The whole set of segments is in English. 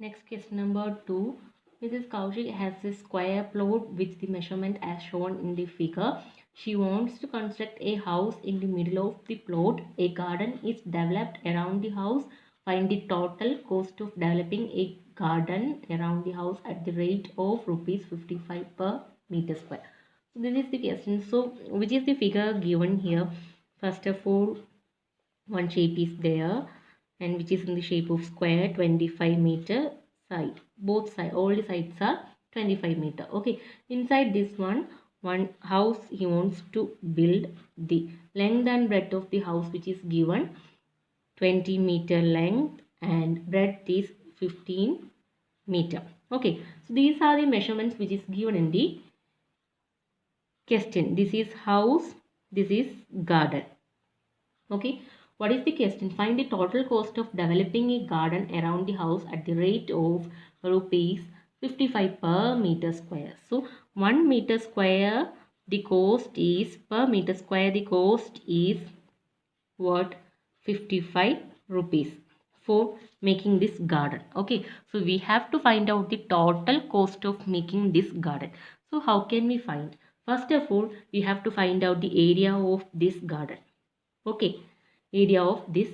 Next question number 2. Mrs. Kaushik has a square plot with the measurement as shown in the figure. She wants to construct a house in the middle of the plot. A garden is developed around the house. Find the total cost of developing a garden around the house at the rate of rupees 55 per meter square. So this is the question. So which is the figure given here? First of all, one shape is there and which is in the shape of square, 25-meter side. Both sides, all the sides are 25 meter. Okay, inside this one house he wants to build. The length and breadth of the house which is given 20-meter length and breadth is 15 meter. Okay, so these are the measurements which is given in the question. This is house, this is garden. Okay, what is the question? Find the total cost of developing a garden around the house at the rate of rupees 55 per meter square. So 1 meter square, the cost is per meter square, the cost is what? 55 rupees for making this garden. Okay, so we have to find out the total cost of making this garden. So how can we find? First of all, we have to find out the area of this garden. Okay, area of this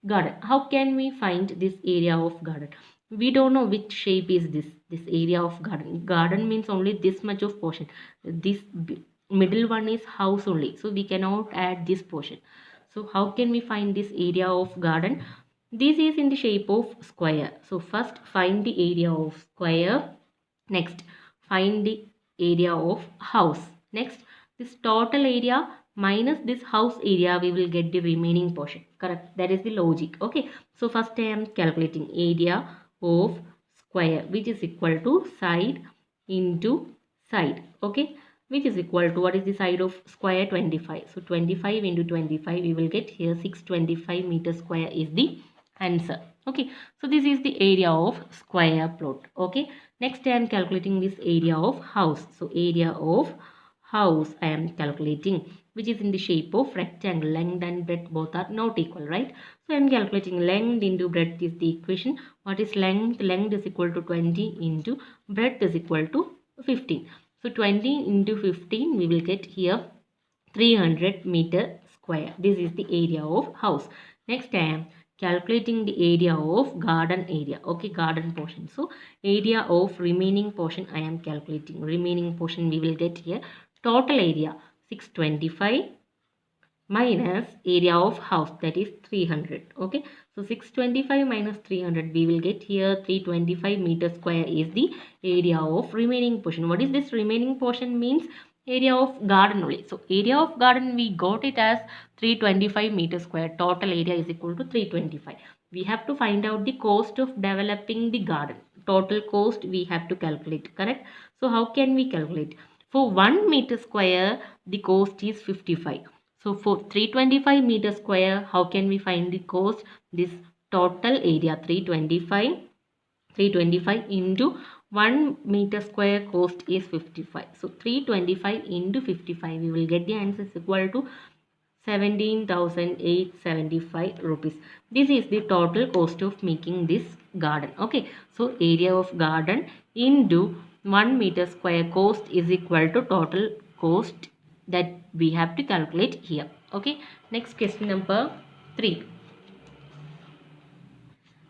garden. How can we find this area of garden? We don't know which shape is this area of garden. Garden means only this much of portion. This middle one is house only, so we cannot add this portion. So how can we find this area of garden? This is in the shape of square. So first find the area of square. Next find the area of house. Next this total area minus this house area, we will get the remaining portion. Correct? That is the logic. Okay, so first I am calculating area of square, which is equal to side into side. Okay, which is equal to, what is the side of square? 25. So 25 into 25, we will get here 625 meter square is the answer. Okay, so this is the area of square plot. Okay, next I am calculating this area of house. So area of house I am calculating, which is in the shape of rectangle. Length and breadth both are not equal, right? So I am calculating length into breadth is the equation. What is length? Length is equal to 20 into breadth is equal to 15. So 20 into 15, we will get here 300 meter square. This is the area of house. Next I am calculating the area of garden area. Okay, garden portion. So area of remaining portion I am calculating. Remaining portion we will get here. Total area 625 minus area of house, that is 300. Okay, so 625 minus 300, we will get here 325 meter square is the area of remaining portion. What is this remaining portion? Means area of garden only. So area of garden we got it as 325 meter square. Total area is equal to 325. We have to find out the cost of developing the garden. Total cost we have to calculate. Correct? So how can we calculate? For 1 meter square, the cost is 55. So for 325 meter square, how can we find the cost? This total area 325 into 1 meter square cost is 55. So 325 into 55, we will get the answer is equal to 17,875 rupees. This is the total cost of making this garden. Okay, so area of garden into 1 meter square cost is equal to total cost that we have to calculate here. Okay, next question number 3.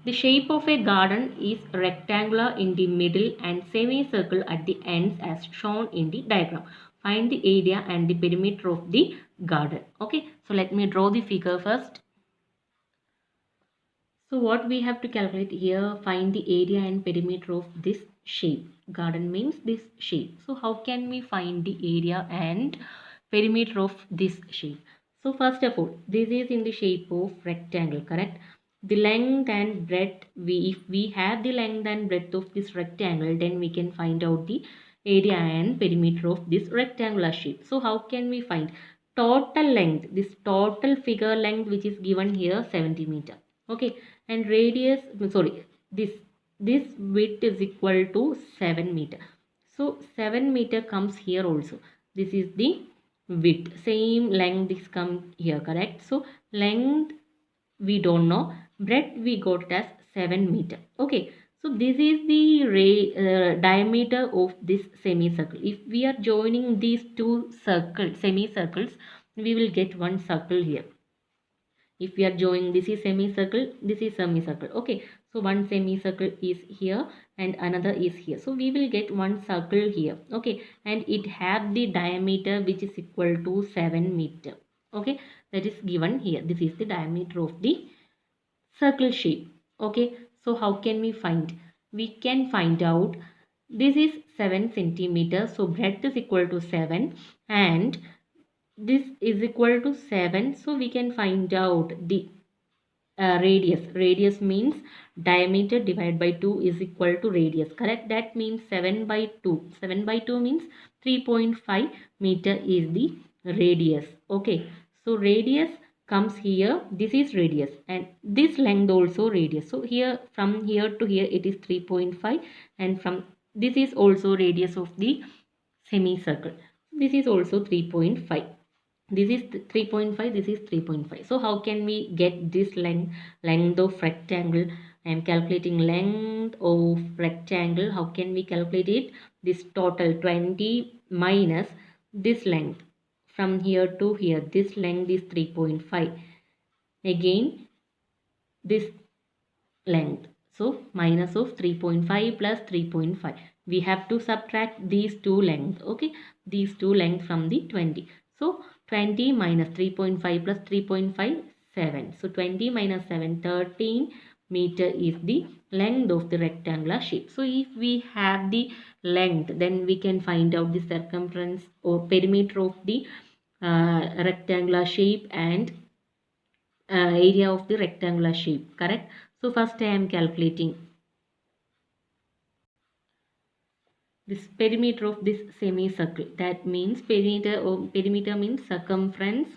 The shape of a garden is rectangular in the middle and semicircle at the ends as shown in the diagram. Find the area and the perimeter of the garden. Okay, so let me draw the figure first. So what we have to calculate here, find the area and perimeter of this shape. Garden means this shape. So how can we find the area and perimeter of this shape? So first of all, this is in the shape of rectangle, correct? The length and breadth, if we have the length and breadth of this rectangle, then we can find out the area and perimeter of this rectangular shape. So how can we find total length? This total figure length which is given here 70 meter. Okay, and radius, sorry, this width is equal to 7 meter. So 7 meter comes here also. This is the width. Same length is come here, correct? So length we don't know. Breadth we got it as 7 meter. Okay, So this is the diameter of this semicircle. If we are joining these two semicircles, we will get one circle here. If we are joining, this is semicircle, this is semicircle. Okay, so one semicircle is here and another is here, so we will get one circle here. Okay, and it have the diameter which is equal to 7 meter. Okay, that is given here. This is the diameter of the circle shape. Okay, so how can we find? We can find out, this is 7 centimeters, so breadth is equal to 7 and this is equal to 7, so we can find out the radius means diameter divided by 2 is equal to radius, correct? That means 7 by 2, 7 by 2 means 3.5 meter is the radius. Okay, so radius comes here, this is radius and this length also radius. So here, from here to here it is 3.5 and from this is also radius of the semicircle, this is also 3.5. This is 3.5, this is 3.5. So how can we get this length of rectangle? I am calculating length of rectangle. How can we calculate it? This total 20 minus this length from here to here, this length is 3.5, again this length, so minus of 3.5 plus 3.5, we have to subtract these two lengths. Okay, these two lengths from the 20. So 20 minus 3.5 plus 3.5, 7. So 20 minus 7, 13 meter is the length of the rectangular shape. So if we have the length, then we can find out the circumference or perimeter of the rectangular shape and area of the rectangular shape, correct? So first I am calculating this perimeter of this semicircle. That means perimeter means circumference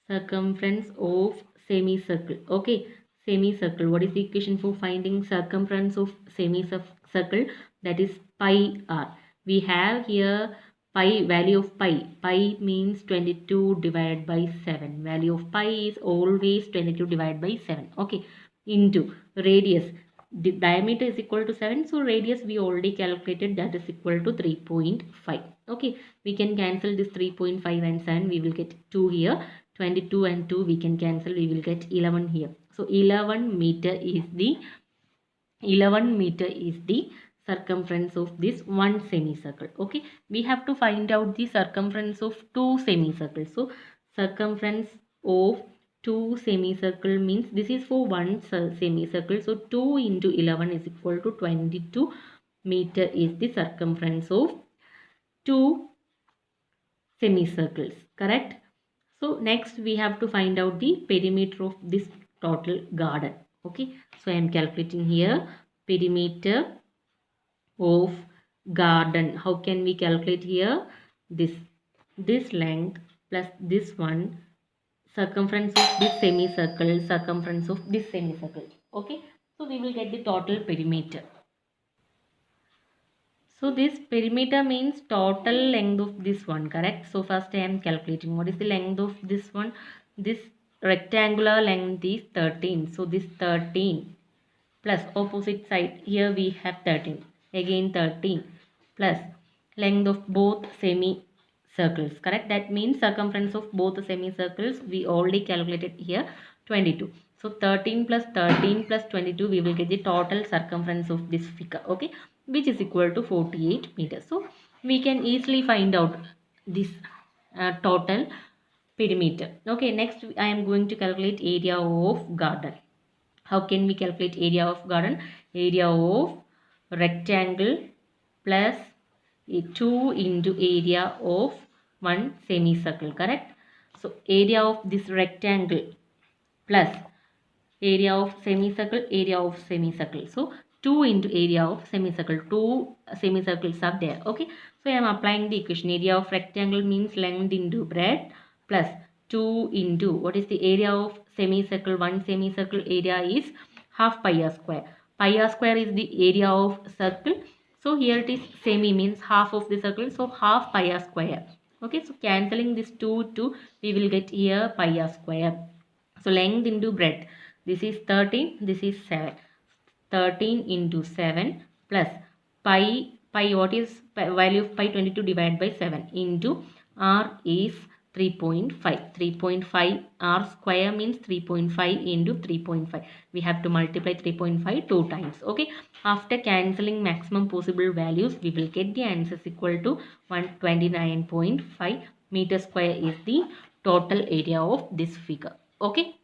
of semicircle. Okay, semicircle. What is the equation for finding circumference of semicircle? That is pi r. We have here pi, value of pi. Pi means 22 divided by 7. Value of pi is always 22 divided by 7. Okay, into radius. The diameter is equal to 7, so radius we already calculated, that is equal to 3.5. Okay, we can cancel this 3.5 and 7, we will get 2 here. 22 and 2 we can cancel, we will get 11 here. So 11 meter is the circumference of this one semicircle. Okay, we have to find out the circumference of two semicircles. So circumference of two semicircle means, this is for one semicircle, so 2 into 11 is equal to 22 meter is the circumference of two semicircles, correct? So next we have to find out the perimeter of this total garden. Okay, so I am calculating here perimeter of garden. How can we calculate here? This length plus this one, circumference of this semicircle, circumference of this semicircle. Okay, so we will get the total perimeter. So this perimeter means total length of this one, correct? So first I am calculating what is the length of this one. This rectangular length is 13. So this 13 plus opposite side, here we have 13. Again 13 plus length of both semicircles, correct? That means circumference of both the semicircles we already calculated here, 22. So 13 plus 13 plus 22, we will get the total circumference of this figure. Okay, which is equal to 48 meters. So we can easily find out this total perimeter. Okay, next I am going to calculate area of garden. How can we calculate area of garden? Area of rectangle plus 2 into area of one semicircle, correct? So area of this rectangle plus area of semicircle, so 2 into area of semicircle, 2 semicircles are there. Okay, so I am applying the equation. Area of rectangle means length into breadth plus 2 into, what is the area of semicircle? One semicircle area is half pi r square. Pi r square is the area of circle, so here it is semi means half of the circle, so half pi r square. Okay, so cancelling this 2, we will get here pi r square. So length into breadth, this is 13, this is 7. 13 into 7 plus pi, what is value of pi? 22 divided by 7 into r is 3.5. 3.5 r square means 3.5 into 3.5. We have to multiply 3.5 two times. Okay. After cancelling maximum possible values, we will get the answers equal to 129.5 meter square is the total area of this figure. Okay.